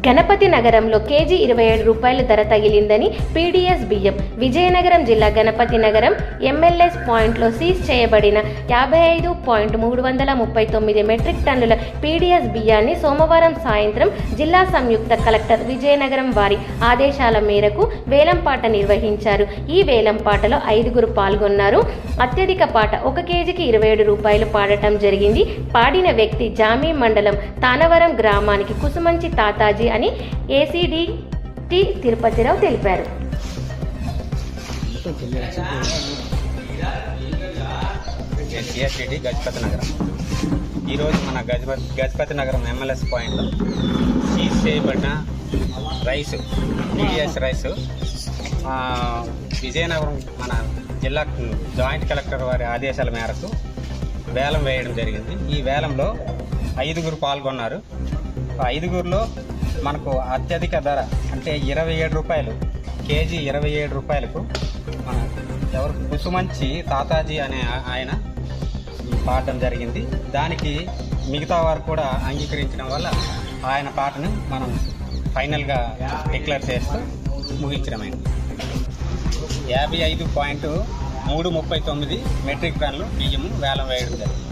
గణపతి నగరంలో కేజీ 27 రూపాయల ధర తగిలిందని పీడీఎస్ బియ్యం. విజయనగరం జిల్లా గణపతి నగరం ఎంఎల్ఎస్ పాయింట్లో సీజ్ చేయబడిన 55.339 మెట్రిక్ టన్నుల పీడీఎస్ బియ్యాన్ని సోమవారం సాయంత్రం జిల్లా సంయుక్త కలెక్టర్ విజయనగరం వారి ఆదేశాల మేరకు వేలంపాట నిర్వహించారు. ఈ వేలంపాటలో 5గురు పాల్గొన్నారు. అత్యధిక పాట 1 కేజీకి 27 రూపాయలు పాడటం జరిగింది. పాడిన వ్యక్తి జామీ మండలం తానవరం గ్రామానికి కుసుమంచి తాతాజీ అని ఏసీడీటీ తిరుపతిరావు తెలిపారు. గజపతి నగరం ఈరోజు మన గజపతి నగరం ఎంఎల్ఎస్ పాయింట్లో సీజ్ చేయబడిన రైస్ పీడీఎస్ రైస్ విజయనగరం మన జిల్లా జాయింట్ కలెక్టర్ వారి ఆదేశాల మేరకు వేలం వేయడం జరిగింది. ఈ వేలంలో 5గురు పాల్గొన్నారు. 5గురిలో మనకు అత్యధిక ధర అంటే 27 రూపాయలు, కేజీ 27 రూపాయలకు మన ఎవరు కుసుమంచి తాతాజీ అనే ఆయన పాడడం జరిగింది. దానికి మిగతా వారు కూడా అంగీకరించడం వల్ల ఆయన పాటను మనం ఫైనల్గా డిక్లేర్ చేస్తూ ముగించడమైంది. 55.339 మెట్రిక్ టన్నులు బియ్యము వేలం వేయడం జరిగింది.